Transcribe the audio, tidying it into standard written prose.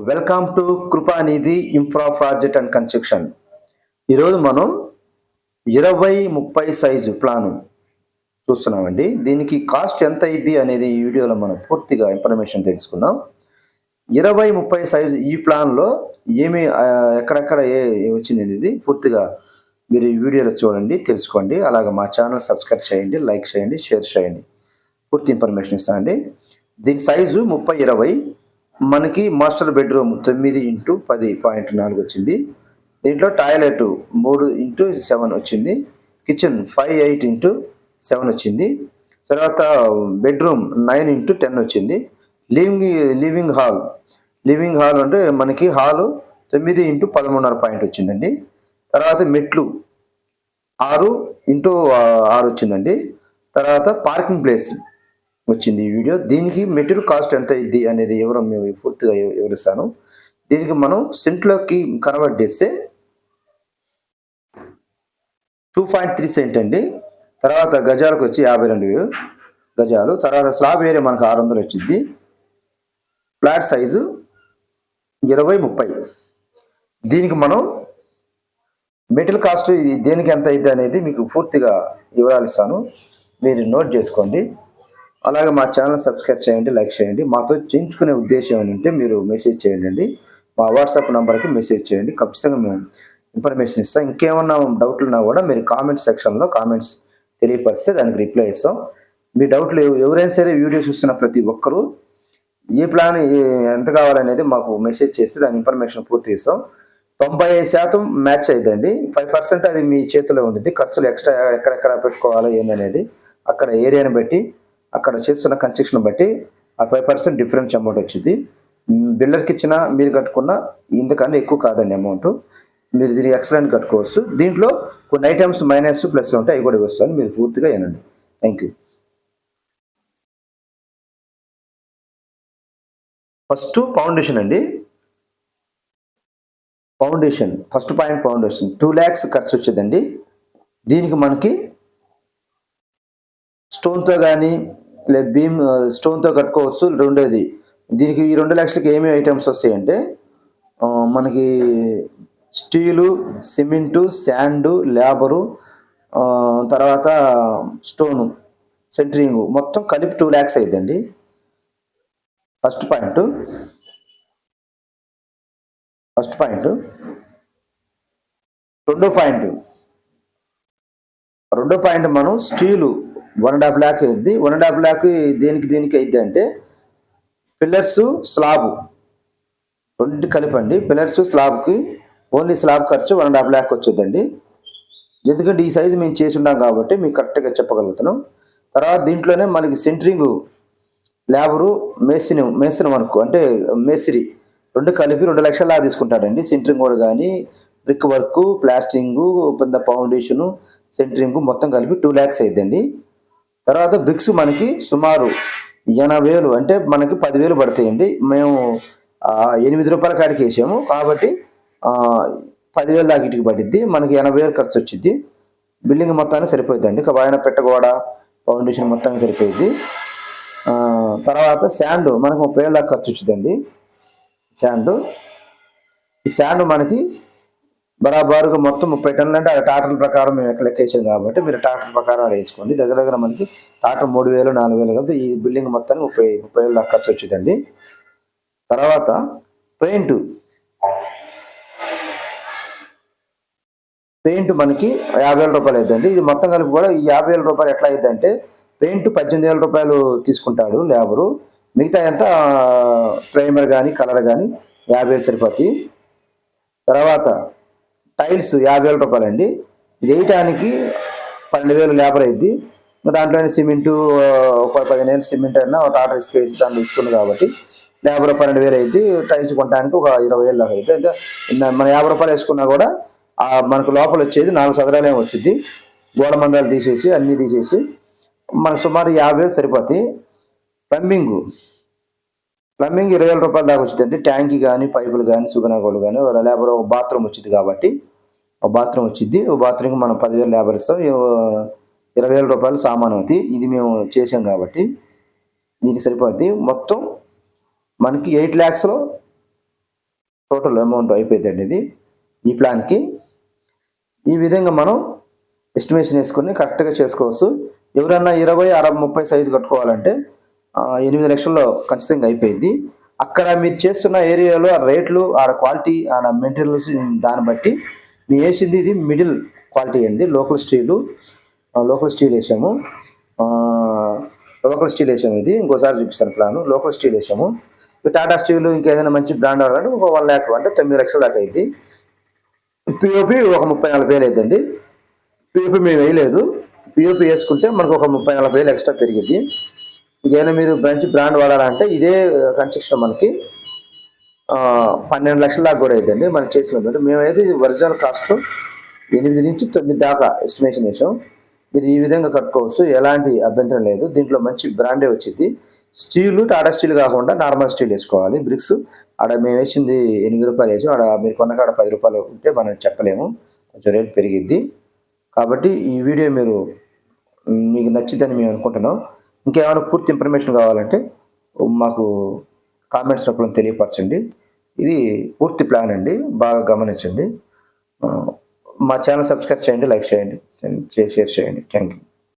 Welcome to Kripanidhi infra project and construction. ఈరోజు మనం 20-30 size plan చూస్తున్నామండి. దీనికి కాస్ట్ ఎంత అయింది అనేది ఈ వీడియోలో మనం పూర్తిగా ఇన్ఫర్మేషన్ తెలుసుకుందాం. 20-30 సైజు ఈ ప్లాన్లో ఏమి ఎక్కడెక్కడ వచ్చింది అనేది పూర్తిగా మీరు ఈ వీడియోలో చూడండి, తెలుసుకోండి. అలాగే మా ఛానల్ సబ్స్క్రైబ్ చేయండి, లైక్ చేయండి, షేర్ చేయండి. పూర్తి ఇన్ఫర్మేషన్ ఇస్తానండి. దీని సైజు 30-20. మనకి మాస్టర్ బెడ్రూమ్ 9x10.4 వచ్చింది. దీంట్లో టాయిలెట్ 3x7 వచ్చింది. కిచెన్ 5-8x7 వచ్చింది. తర్వాత బెడ్రూమ్ 9x10 వచ్చింది. లివింగ్ హాల్ అంటే మనకి హాలు 9x13.5 వచ్చిందండి. తర్వాత మెట్లు 6x6 వచ్చిందండి. తర్వాత పార్కింగ్ ప్లేస్ వచ్చింది ఈ వీడియో. దీనికి మెటీరియల్ కాస్ట్ ఎంత అయింది అనేది పూర్తిగా వివరిస్తాను. దీనికి మనం సెంట్లోకి కన్వర్ట్ చేస్తే 2.3 సెంట్ అండి. తర్వాత గజాలకు వచ్చి 52 గజాలు. తర్వాత స్లాబ్ ఏరియా మనకు 600 వచ్చింది. Flat size 20-30. దీనికి మనం మెటీరియల్ కాస్ట్ దేనికి ఎంత అయింది అనేది మీకు పూర్తిగా వివరాలు ఇస్తాను, మీరు నోట్ చేసుకోండి. అలాగే మా ఛానల్ సబ్స్క్రైబ్ చేయండి, లైక్ చేయండి. మాతో చేయించుకునే ఉద్దేశం ఏంటంటే మీరు మెసేజ్ చేయండి. మా వాట్సాప్ నెంబర్కి మెసేజ్ చేయండి, ఖచ్చితంగా మేము ఇన్ఫర్మేషన్ ఇస్తాం. ఇంకేమన్నా డౌట్లు ఉన్నా కూడా మీరు కామెంట్ సెక్షన్లో కామెంట్స్ తెలియపరిస్తే దానికి రిప్లై ఇస్తాం. మీ డౌట్లు ఎవరైనా సరే వీడియో చూస్తున్న ప్రతి ఒక్కరూ ఏ ప్లాన్ ఎంత కావాలనేది మాకు మెసేజ్ చేస్తే దాని ఇన్ఫర్మేషన్ పూర్తి ఇస్తాం. 95% మ్యాచ్ అయ్యిందండి. 5% అది మీ చేతిలో ఉంటుంది. ఖర్చులు ఎక్స్ట్రా ఎక్కడెక్కడ పెట్టుకోవాలో ఏందనేది అక్కడ ఏరియాని బట్టి, అక్కడ చేస్తున్న కన్స్ట్రక్షన్ బట్టి ఆ 5% డిఫరెన్స్ అమౌంట్ వచ్చింది. బిల్డర్కి ఇచ్చినా మీరు కట్టుకున్న ఇంతకన్నా ఎక్కువ కాదండి అమౌంట్. మీరు దీనికి ఎక్సలెంట్ కట్టుకోవచ్చు. దీంట్లో కొన్ని ఐటమ్స్ మైనస్ ప్లస్లో ఉంటాయి, అవి కూడా వస్తాను, మీరు పూర్తిగా వినండి. Thank you. ఫస్ట్ ఫౌండేషన్ అండి. ఫస్ట్ పాయింట్ ఫౌండేషన్ 2 lakhs ఖర్చు వచ్చేదండి. దీనికి మనకి స్టోన్తో కానీ లేదా బీమ్ స్టోన్తో కట్టుకోవచ్చు. రెండోది, దీనికి ఈ 2 lakhsకి ఏమేమి ఐటమ్స్ వస్తాయంటే మనకి స్టీలు, సిమెంటు, శాండు, లేబరు, తర్వాత స్టోను, సెంటరింగ్ మొత్తం కలిపి 2 lakhs అయిందండి. First point. రెండో పాయింట్ మనం స్టీలు 1.5 lakh అయింది. 1.5 lakh దేనికి అయింది అంటే పిల్లర్స్, స్లాబ్ రెండు కలిపండి. పిల్లర్స్, స్లాబ్కి ఓన్లీ స్లాబ్ ఖర్చు 1.5 lakh వచ్చేదండి. ఎందుకంటే ఈ సైజు మేము చేసి ఉన్నాం కాబట్టి మీకు కరెక్ట్గా చెప్పగలుగుతున్నాం. తర్వాత దీంట్లోనే మనకి సెంటరింగ్, లేబరు, మేసిన వర్క్ అంటే మేస్త్రి రెండు కలిపి 2 లక్షల దాకా తీసుకుంటాడండి. సెంటరింగ్ కూడా కానీ బ్రిక్ వర్క్, ప్లాస్టింగు, ఫౌండేషను, సెంటరింగ్ మొత్తం కలిపి 2 lakhs అయిందండి. తర్వాత బ్రిక్స్ మనకి సుమారు 80,000 అంటే మనకి 10,000 పడతాయండి. మేము 8 రూపాయల కాడికి వేసాము కాబట్టి 10,000 దాకా ఇటుకి పడిద్ది. మనకి 80,000 ఖర్చు వచ్చింది. బిల్డింగ్ మొత్తానికి సరిపోద్దండి. ఆయన పెట్టగోడ, ఫౌండేషన్ మొత్తానికి సరిపోయింది. తర్వాత శాండ్ మనకు 30,000 దాకా ఖర్చు వచ్చిందండి. ఈ శాండ్ మనకి బరాబరుగా మొత్తం 30 టన్నులు అంటే ఆ టాటర్ ప్రకారం మేము ఎక్కడ లెక్కేసాం కాబట్టి మీరు టాటర్ ప్రకారం వేసుకోండి. దగ్గర మనకి టాటర్ 3,000, 4,000 కాబట్టి ఈ బిల్డింగ్ మొత్తానికి 30,000 దాకా ఖర్చు వచ్చిందండి. తర్వాత పెయింట్ మనకి 50,000 రూపాయలు అవుతుందండి. ఇది మొత్తం కలిపి కూడా ఈ 50,000 రూపాయలు ఎట్లా అవుతుందంటే పెయింట్ 18,000 రూపాయలు తీసుకుంటాడు లేబరు. మిగతా ఎంత ప్రైమర్ కానీ కలర్ కానీ 50,000 సరిపోతాయి. తర్వాత టైల్స్ 50,000 రూపాయలు అండి. ఇది వేయటానికి 12,000 లేబర్ అయింది. దాంట్లోనే సిమెంటు 15,000 సిమెంట్ అయినా ఒక టాటర్ ఇసుక వేసి దాంట్లో తీసుకుంది కాబట్టి లేబర్ 12,000 అయింది. టైల్స్ కొనడానికి ఒక 20,000 దాకా అయితే మన 50 రూపాయలు వేసుకున్నా కూడా మనకు లోపల వచ్చేది 4 చదరాలేమో వచ్చింది. గోడ మందాలు తీసేసి అన్నీ తీసేసి మనకు సుమారు 50,000 సరిపోతాయి. ప్లంబింగ్ 20,000 రూపాయల దాకా వచ్చిందండి. ట్యాంకి కానీ, పైపులు కానీ, సుగనాగోళ్ళు కానీ, లేబర్ ఒక బాత్రూమ్ వచ్చింది కాబట్టి ఒక బాత్రూమ్కి మనం 10,000 లేబర్ ఇస్తాం. 20,000 రూపాయలు సామాన్ అవుతాయి. ఇది మేము చేసాం కాబట్టి దీనికి సరిపోద్ది. మొత్తం మనకి 8 lakhsలో టోటల్ అమౌంట్ అయిపోయిందండి ఇది ఈ ప్లాన్కి. ఈ విధంగా మనం ఎస్టిమేషన్ వేసుకొని కరెక్ట్గా చేసుకోవచ్చు. ఎవరన్నా 20, 60, 30 సైజు కట్టుకోవాలంటే 8 లక్షల్లో ఖచ్చితంగా అయిపోయింది. అక్కడ మీరు చేస్తున్న ఏరియాలో ఆ రేట్లు, ఆడ క్వాలిటీ, ఆడ మెటీరియల్స్ దాన్ని బట్టి మేము వేసింది ఇది మిడిల్ క్వాలిటీ అండి. లోకల్ స్టీల్ వేసాము. ఇది ఇంకోసారి చూపిస్తాను ప్లాను. లోకల్ స్టీల్ వేసాము. టాటా స్టీల్ ఇంకేదైనా మంచి బ్రాండ్ వాడాలంటే ఒక 1 lakh అంటే 9 లక్షల దాకా అయింది. పిఓపి ఒక 34,000 అవుతుందండి. పిఓపి మేము వేయలేదు. పిఓపి వేసుకుంటే మనకు ఒక 34,000 ఎక్స్ట్రా పెరిగింది. ఇంకేమైనా మీరు మంచి బ్రాండ్ వాడాలంటే ఇదే కన్స్ట్రక్షన్ మనకి 12 లక్షల దాకా కూడా అవుతుందండి మనం చేసినట్టు. మేమైతే ఒరిజినల్ కాస్ట్ 8 నుంచి 9 దాకా ఎస్టిమేషన్ వేసాం. మీరు ఈ విధంగా కట్టుకోవచ్చు, ఎలాంటి అభ్యంతరం లేదు. దీంట్లో మంచి బ్రాండే వచ్చింది. స్టీలు టాటా స్టీల్ కాకుండా నార్మల్ స్టీల్ వేసుకోవాలి. బ్రిక్స్ ఆడ మేము వేసింది 8 రూపాయలు వేసాం. ఆడ మీరు కొన్న కాడ 10 రూపాయలు ఉంటే మనం చెప్పలేము, కొంచెం రేట్ పెరిగిద్ది. కాబట్టి ఈ వీడియో మీకు నచ్చిందని మేము అనుకుంటున్నాం. ఇంకేమైనా పూర్తి ఇన్ఫర్మేషన్ కావాలంటే మాకు కామెంట్స్ రూపంలో తెలియపరచండి. ఇది పూర్తి ప్లాన్ అండి, బాగా గమనించండి. మా ఛానల్ సబ్స్క్రైబ్ చేయండి, లైక్ చేయండి, షేర్ చేయండి. Thank you.